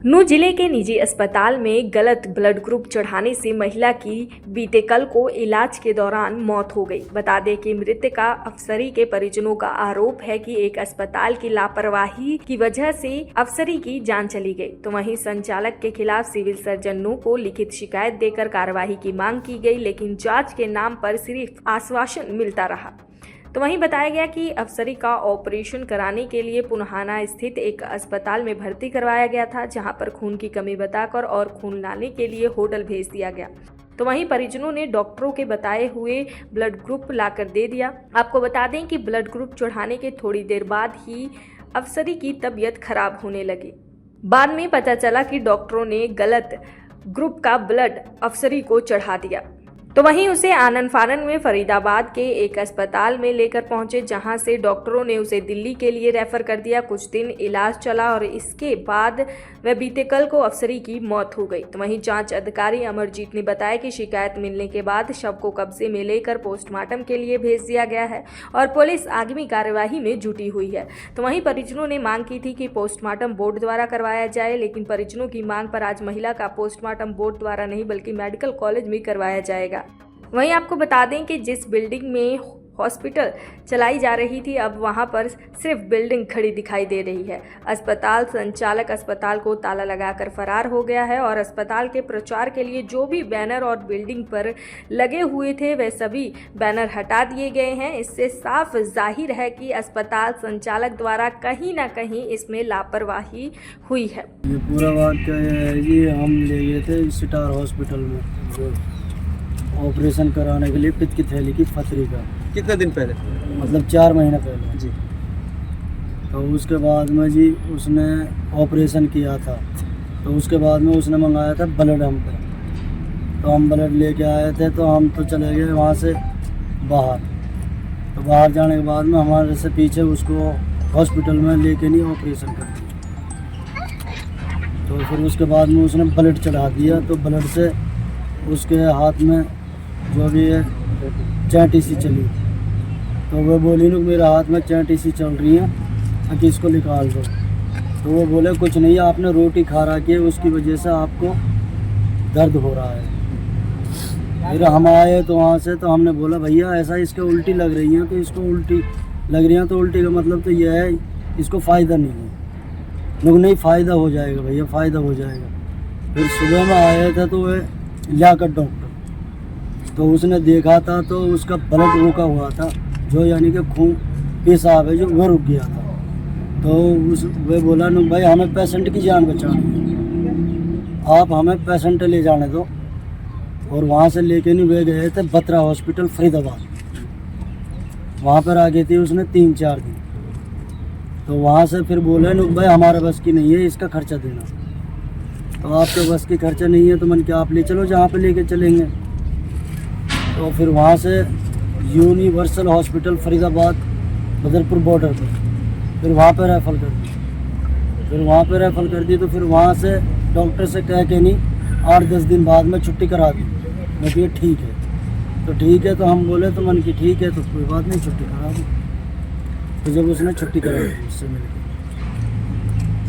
नूंह जिले के निजी अस्पताल में गलत ब्लड ग्रुप चढ़ाने से महिला की बीते कल को इलाज के दौरान मौत हो गई। बता दें कि मृतका अफसरी के परिजनों का आरोप है कि एक अस्पताल की लापरवाही की वजह से अफसरी की जान चली गई। तो वहीं संचालक के खिलाफ सिविल सर्जन नूंह को लिखित शिकायत देकर कार्रवाई की मांग की गई, लेकिन जांच के नाम पर सिर्फ आश्वासन मिलता रहा। तो वहीं बताया गया कि अफसरी का ऑपरेशन कराने के लिए पुन्हाना स्थित एक अस्पताल में भर्ती करवाया गया था, जहां पर खून की कमी बताकर और खून लाने के लिए होटल भेज दिया गया। तो वहीं परिजनों ने डॉक्टरों के बताए हुए ब्लड ग्रुप लाकर दे दिया। आपको बता दें कि ब्लड ग्रुप चढ़ाने के थोड़ी देर बाद ही अफसरी की तबीयत खराब होने लगी। बाद में पता चला कि डॉक्टरों ने गलत ग्रुप का ब्लड अफसरी को चढ़ा दिया। तो वहीं उसे आनन फानन में फरीदाबाद के एक अस्पताल में लेकर पहुंचे, जहां से डॉक्टरों ने उसे दिल्ली के लिए रेफर कर दिया। कुछ दिन इलाज चला और इसके बाद वह बीते कल को अफसरी की मौत हो गई। तो वहीं जांच अधिकारी अमरजीत ने बताया कि शिकायत मिलने के बाद शव को कब्जे में लेकर पोस्टमार्टम के लिए भेज दिया गया है और पुलिस आगामी कार्यवाही में जुटी हुई है। तो वहीं परिजनों ने मांग की थी कि पोस्टमार्टम बोर्ड द्वारा करवाया जाए, लेकिन परिजनों की मांग पर आज महिला का पोस्टमार्टम बोर्ड द्वारा नहीं बल्कि मेडिकल कॉलेज में करवाया जाएगा। वहीं आपको बता दें कि जिस बिल्डिंग में हॉस्पिटल चलाई जा रही थी, अब वहां पर सिर्फ बिल्डिंग खड़ी दिखाई दे रही है। अस्पताल संचालक अस्पताल को ताला लगाकर फरार हो गया है और अस्पताल के प्रचार के लिए जो भी बैनर और बिल्डिंग पर लगे हुए थे वह सभी बैनर हटा दिए गए हैं। इससे साफ जाहिर है कि अस्पताल संचालक द्वारा कहीं ना कहीं इसमें लापरवाही हुई है। ये पूरा बात क्या है जी, हम ले गए थे स्टार हॉस्पिटल में ऑपरेशन कराने के लिए पित्त की थैली की पथरी का। कितने दिन पहले? मतलब 4 महीने पहले जी। तो उसके बाद में जी उसने ऑपरेशन किया था। तो उसके बाद में उसने मंगाया था ब्लड हम पे। तो हम ब्लड लेके आए थे, तो हम तो चले गए वहाँ से बाहर। तो बाहर जाने के बाद में हमारे से पीछे उसको हॉस्पिटल में लेके नहीं ऑपरेशन कर दिया। तो फिर उसके बाद में उसने ब्लड चढ़ा दिया। तो ब्लड से उसके हाथ में जो भी है चैंटी सी चली। तो वो बोली ना मेरे हाथ में चैंटी सी चल रही है कि इसको निकाल दो। तो वो बोले कुछ नहीं, आपने रोटी खा रखी है, उसकी वजह से आपको दर्द हो रहा है। फिर हम आए तो वहाँ से तो हमने बोला भैया ऐसा इसके उल्टी लग रही हैं, तो इसको उल्टी लग रही हैं तो उल्टी का मतलब तो यह है इसको फ़ायदा नहीं है। लोग नहीं फ़ायदा हो जाएगा भैया, फ़ायदा हो जाएगा। फिर सुबह में आए थे तो वह लियाकत डॉक्टर, तो उसने देखा था तो उसका ब्लड रुका हुआ था, जो यानी कि खून पेशाब है जो वो रुक गया था। तो वह बोला न भाई हमें पेशेंट की जान बचानी है, आप हमें पेशेंट ले जाने दो। और वहाँ से लेके नहीं वे गए थे बत्रा हॉस्पिटल फरीदाबाद। वहाँ पर आ गई थी उसने 3-4 दिन। तो वहाँ से फिर बोले न भाई हमारे बस की नहीं है इसका खर्चा देना। तो आपके बस की खर्चा नहीं है तो मन क्या आप ले चलो जहाँ पे लेके चलेंगे। तो फिर वहाँ से universal hospital Faridabad Badarpur border पर फिर वहाँ पे रेफर कर दी। तो फिर वहाँ से डॉक्टर से कह के नहीं 8-10 दिन बाद में छुट्टी करा दी। मैं ये ठीक है तो ठीक है। तो हम बोले तो मन की ठीक है तो कोई बात नहीं, छुट्टी करा दी। तो जब उसने छुट्टी करा दी उससे मिल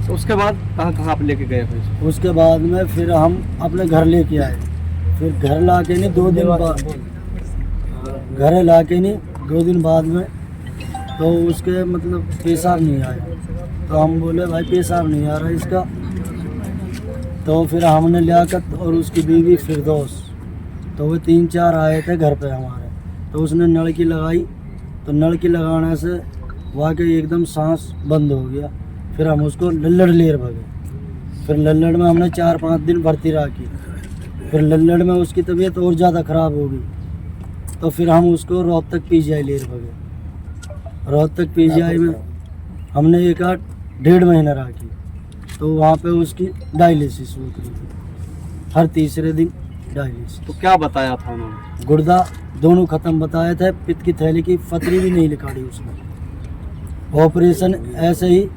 तो उसके बाद कहाँ आप लेके गए फिर? उसके बाद में फिर हम अपने घर लेके आए। फिर घर ला के नहीं 2 दिन बाद घर ला के नहीं 2 दिन बाद में तो उसके मतलब पेशाब नहीं आया। तो हम बोले भाई पेशाब नहीं आ रहा इसका। तो फिर हमने लियाकत और उसकी बीवी फिरदौस, तो वो 3-4 आए थे घर पे हमारे। तो उसने नल की लगाई, तो नल की लगाने से वाकई एकदम सांस बंद हो गया। फिर हम उसको लल्लड़ लेर भगे। फिर लल्लड़ में हमने 4-5 दिन भर्ती रखी। फिर लल्लड़ में उसकी तबीयत और ज़्यादा ख़राब हो गई। तो फिर हम उसको रोहतक PGI लेर भगे। रोहतक PGI में हमने 1-1.5 महीना रखी। तो वहाँ पे उसकी डायलिसिस हुई थी, हर तीसरे दिन डायलिसिस। तो क्या बताया था उन्होंने? गुर्दा दोनों ख़त्म बताए थे, पित्त की थैली की पथरी भी नहीं निकाली उसने। ऑपरेशन ऐसे ही।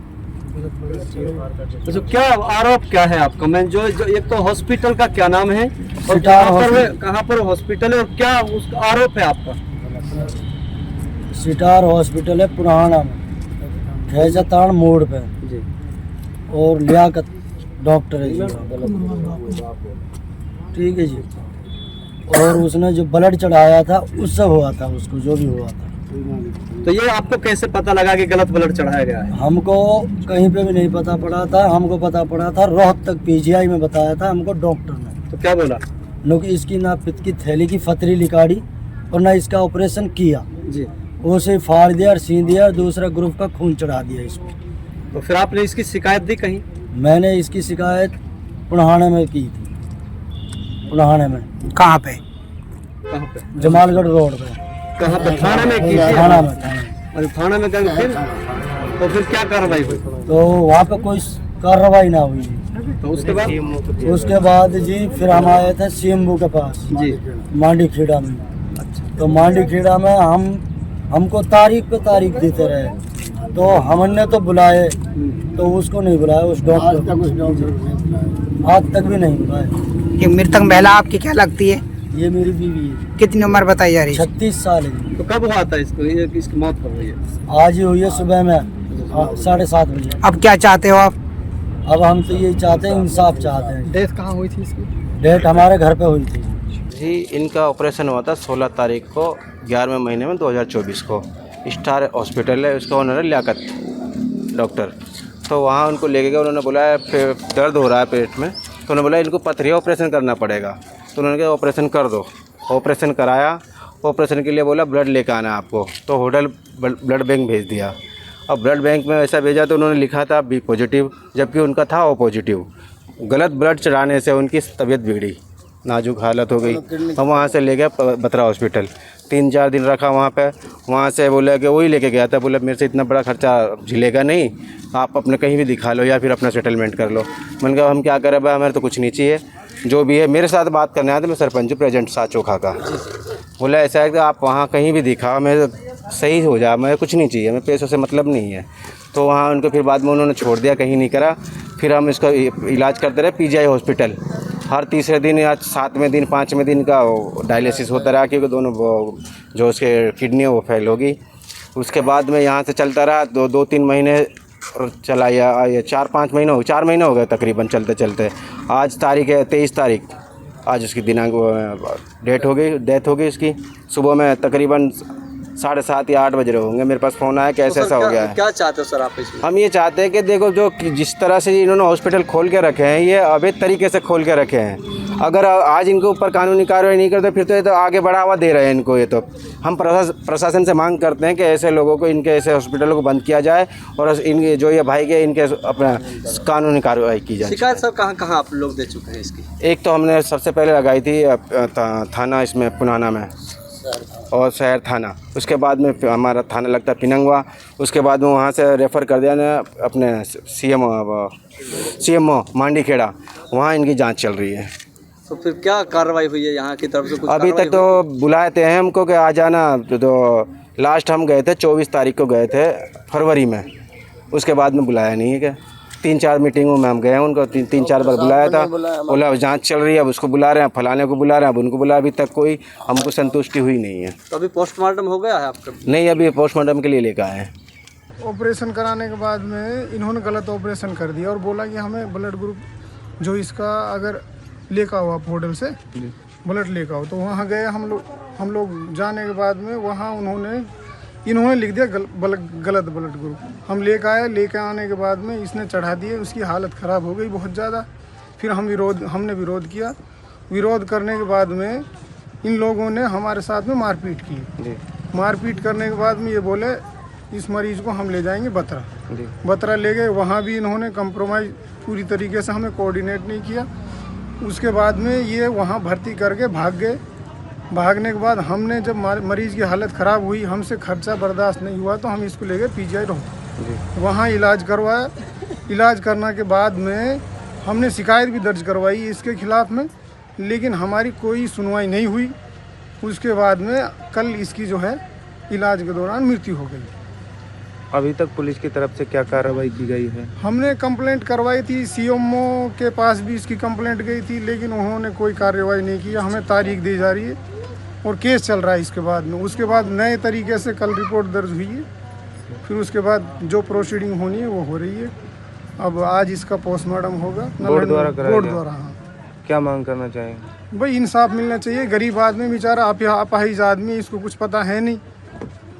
तो क्या आरोप क्या है आपका? मैं जो एक तो हॉस्पिटल का क्या नाम है और कहाँ पर हॉस्पिटल है और क्या उसका आरोप है आपका? स्टार हॉस्पिटल है पुराना में, खैजातान मोड़ पे। जी। और लियाकत डॉक्टर है जी, ठीक है जी। और उसने जो ब्लड चढ़ाया था उससे हुआ था, उसको जो भी हुआ था। तो ये आपको कैसे पता लगा कि गलत ब्लड चढ़ाया गया है? हमको कहीं पे भी नहीं पता पड़ा था, हमको पता पड़ा था रोहतक पीजीआई में बताया था हमको डॉक्टर ने। तो क्या बोला? लोग इसकी ना पित्त की थैली की फतरी निकाली और ना इसका ऑपरेशन किया, जी। वो से फाड़ दिया और सी दिया और दूसरा ग्रुप का खून चढ़ा दिया इसको। तो फिर आपने इसकी शिकायत दी कहीं? मैंने इसकी शिकायत पुणाहाने में की थी, पुणाहाने में। कहाँ पे? कहाँ पे? जमालगढ़ रोड पे। कहाँ पे? थाना में की थी? थाना में, थाना। अरे थाना में गए फिर? तो फिर क्या कार्रवाई हुई? तो वहाँ पे कोई कार्रवाई ना हुई जी। तो उसके बाद जी फिर हम आए थे सीएमओ के पास जी। मांडी खेड़ा में। तो मांडी खेड़ा में हमको तारीख पे तारीख देते रहे, तो हमने तो बुलाए तो उसको नहीं बुलाया, उस डॉक्टर आज तक भी नहीं बुलाया। ये मृतक महिला आपकी क्या लगती है? ये मेरी बीवी है, कितनी उम्र बताई जा रही है? 36 साल है। तो कब हुआ था इसको, ये इसकी मौत कब हुई है? आज ही हुई है सुबह में 7:30 बजे। अब क्या चाहते हो आप? अब हम तो यही चाहते हैं, इंसाफ चाहते हैं। डेथ कहाँ हुई थी इसकी? डेट हमारे घर पे हुई थी जी। इनका ऑपरेशन हुआ था 16 तारीख को 11वें महीने में 2024 को। स्टार हॉस्पिटल है, उसका ओनर है लियाकत डॉक्टर। तो वहाँ उनको लेके गए, उन्होंने बोला दर्द हो रहा है पेट में, तो उन्होंने बोला इनको पथरी ऑपरेशन करना पड़ेगा। तो उन्होंने कहा ऑपरेशन कर दो। ऑपरेशन कराया, ऑपरेशन के लिए बोला ब्लड लेकर आना आपको, तो होटल ब्लड बैंक भेज दिया। अब ब्लड बैंक में ऐसा भेजा तो उन्होंने लिखा था बी पॉजिटिव, जबकि उनका था ओ पॉजिटिव। गलत ब्लड चढ़ाने से उनकी तबीयत बिगड़ी, नाजुक हालत हो गई। हम वहाँ से ले गए बत्रा हॉस्पिटल, 3-4 दिन रखा वहाँ पे। वहाँ से बोला कि वही लेके गया था, बोला मेरे से इतना बड़ा खर्चा झेलेगा नहीं, आप अपने कहीं भी दिखा लो या फिर अपना सेटलमेंट कर लो। मैंने कहा हम क्या करें भाई, हमें तो कुछ नहीं चाहिए, जो भी है। मेरे साथ बात करने आया था, मैं सरपंच हूँ प्रेजेंट साचोखा का। बोला ऐसा है कि आप वहाँ कहीं भी दिखाओ, मैं सही हो जाए, मैं कुछ नहीं चाहिए, मैं पैसों से मतलब नहीं है। तो वहाँ उनको फिर बाद में उन्होंने छोड़ दिया, कहीं नहीं करा। फिर हम इसका इलाज करते रहे पीजीआई हॉस्पिटल। हर तीसरे दिन या 7वें दिन 5वें दिन का डायलिसिस होता रहा, क्योंकि दोनों जो उसके किडनी है वो फेल होगी। उसके बाद में यहाँ से चलता रहा 2-3 महीने चला, या 4-5 महीने 4 महीने हो गए तकरीबन चलते चलते। आज तारीख है 23 तारीख, आज उसकी दिनांक डेट हो गई, डेथ हो गई इसकी। सुबह में तकरीबन 7:30 या 8 बज रहे होंगे, मेरे पास फ़ोन आया कि ऐसा हो गया है। क्या चाहते हो सर आप इसमें? हम ये चाहते हैं कि देखो, जो जिस तरह से इन्होंने हॉस्पिटल खोल के रखे हैं, ये अवैध तरीके से खोल के रखे हैं। अगर आज इनके ऊपर कानूनी कार्रवाई नहीं करते फिर तो ये तो आगे बढ़ावा दे रहे हैं इनको। ये तो हम प्रशासन से मांग करते हैं कि ऐसे लोगों को, इनके ऐसे हॉस्पिटलों को बंद किया जाए और इनके जो ये भाई के इनके अपना कानूनी कार्रवाई की जाए। शिकायत सर कहाँ आप लोग दे चुके हैं इसकी? एक तो हमने सबसे पहले लगाई थी थाना इसमें पुनाना में और शहर थाना, उसके बाद में हमारा थाना लगता है पिनंगवा। उसके बाद में वहाँ से रेफ़र कर दिया ना अपने सीएमओ मांडी खेड़ा, वहाँ इनकी जांच चल रही है। तो फिर क्या कार्रवाई हुई है यहाँ की तरफ से? कुछ अभी तक तो बुलाए थे हमको कि आ जाना, तो लास्ट हम गए थे 24 तारीख को गए थे फरवरी में, उसके बाद में बुलाया नहीं है। क्या 3-4 मीटिंगों में हम गए हैं, उनको 3-4 बार बुलाया था, बोला जांच चल रही है, अब उसको बुला रहे हैं, फलाने को बुला रहे हैं, अब उनको बुला। अभी तक कोई हमको संतुष्टि हुई नहीं है। तो अभी पोस्टमार्टम हो गया है आपका? नहीं, अभी पोस्टमार्टम के लिए लेकर आए हैं। ऑपरेशन कराने के बाद में इन्होंने गलत ऑपरेशन कर दिया और बोला कि हमें ब्लड ग्रुप जो इसका अगर लेकर आओ आप होटल से ब्लड लेकर आओ। तो वहाँ गए हम लोग जाने के बाद में वहाँ इन्होंने लिख दिया गलत ब्लड ग्रुप। हम लेकर आए, लेकर आने के बाद में इसने चढ़ा दिए, उसकी हालत ख़राब हो गई बहुत ज़्यादा। फिर हमने विरोध किया। विरोध करने के बाद में इन लोगों ने हमारे साथ में मारपीट की। मारपीट करने के बाद में ये बोले इस मरीज़ को हम ले जाएंगे बत्रा ले गए। वहाँ भी इन्होंने कंप्रोमाइज़ पूरी तरीके से हमें कोऑर्डिनेट नहीं किया। उसके बाद में ये वहाँ भर्ती करके भाग गए। भागने के बाद हमने जब मरीज़ की हालत ख़राब हुई, हमसे खर्चा बर्दाश्त नहीं हुआ, तो हम इसको ले गए पीजीआई रोहतक। वहाँ इलाज करवाया। इलाज करने के बाद में हमने शिकायत भी दर्ज करवाई इसके ख़िलाफ़ में, लेकिन हमारी कोई सुनवाई नहीं हुई। उसके बाद में कल इसकी जो है इलाज के दौरान मृत्यु हो गई। अभी तक पुलिस की तरफ से क्या कार्रवाई की गई है? हमने कंप्लेंट करवाई थी, सीएमओ के पास भी इसकी कंप्लेंट गई थी, लेकिन उन्होंने कोई कार्रवाई नहीं किया। हमें तारीख दी जा रही है और केस चल रहा है इसके बाद में। उसके बाद नए तरीके से कल रिपोर्ट दर्ज हुई है, फिर उसके बाद जो प्रोसीडिंग होनी है वो हो रही है। अब आज इसका पोस्टमार्टम होगा बोर्ड द्वारा कराया बोर्ड गया। द्वारा। हाँ क्या मांग करना चाहेंगे? भाई इंसाफ मिलना चाहिए। गरीब आदमी बेचारा अपाहिज आदमी, इसको कुछ पता है नहीं,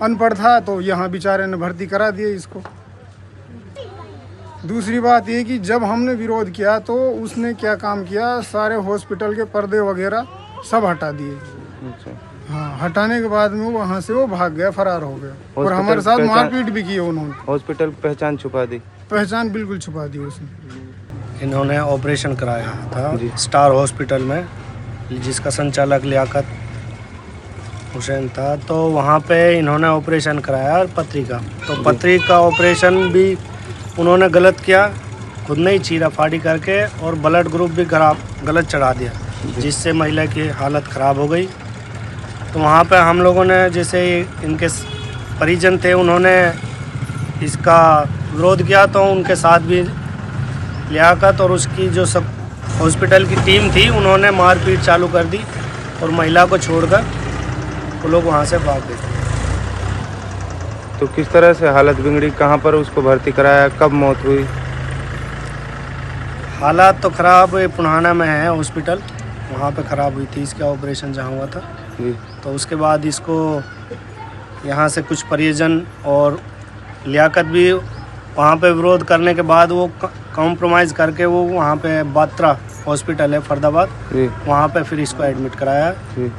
अनपढ़ था तो यहाँ बेचारे ने भर्ती करा दिया इसको। दूसरी बात ये कि जब हमने विरोध किया तो उसने क्या काम किया, सारे हॉस्पिटल के पर्दे वगैरह सब हटा दिए। अच्छा। हाँ, हटाने के बाद में वहाँ से वो भाग गया, फरार हो गया। और हॉस्पिटल हमारे साथ पहचान- मारपीट भी की उन्होंने। हॉस्पिटल पहचान छुपा दी। पहचान बिल्कुल छुपा दी उसने। इन्होंने ऑपरेशन कराया जी। था स्टार हॉस्पिटल में, जिसका संचालक लियाकत हुसैन था। तो वहाँ पे इन्होंने ऑपरेशन कराया और पथरी का, तो पथरी का ऑपरेशन भी उन्होंने गलत किया, खुद ने ही चीरा फाड़ी करके, और ब्लड ग्रुप भी गलत चढ़ा दिया, जिससे महिला की हालत ख़राब हो गई। तो वहाँ पे हम लोगों ने, जैसे इनके परिजन थे, उन्होंने इसका विरोध किया, तो उनके साथ भी लियाकत और उसकी जो सब हॉस्पिटल की टीम थी, उन्होंने मारपीट चालू कर दी और महिला को छोड़कर वो लोग वहाँ से भाग गए। तो किस तरह से हालत बिगड़ी, कहाँ पर उसको भर्ती कराया, कब मौत हुई? हालात तो ख़राब पुनाना में है हॉस्पिटल, वहाँ पे ख़राब हुई थी इसका ऑपरेशन जहाँ हुआ था। जी। तो उसके बाद इसको यहाँ से कुछ परिजन और लियाकत भी वहाँ पे विरोध करने के बाद वो कॉम्प्रोमाइज़ करके वो वहाँ पे बात्रा हॉस्पिटल है फरीदाबाद, जी। वहाँ पे फिर इसको एडमिट कराया। जी।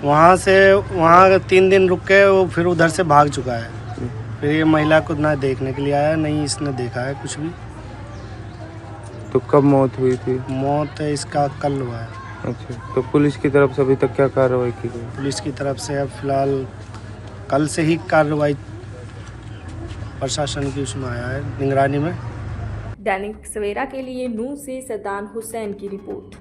वहाँ से वहाँ 3 दिन रुक के वो फिर उधर से भाग चुका है। फिर ये महिला को ना देखने के लिए आया, नहीं इसने देखा है कुछ भी। तो कब मौत हुई थी? मौत इसका कल हुआ है। अच्छा, तो पुलिस की तरफ से अभी तक क्या कार्रवाई की गई? पुलिस की तरफ से अब फिलहाल कल से ही कार्रवाई प्रशासन की उसमें आया है निगरानी में। दैनिक सवेरा के लिए नूह से सदान हुसैन की रिपोर्ट।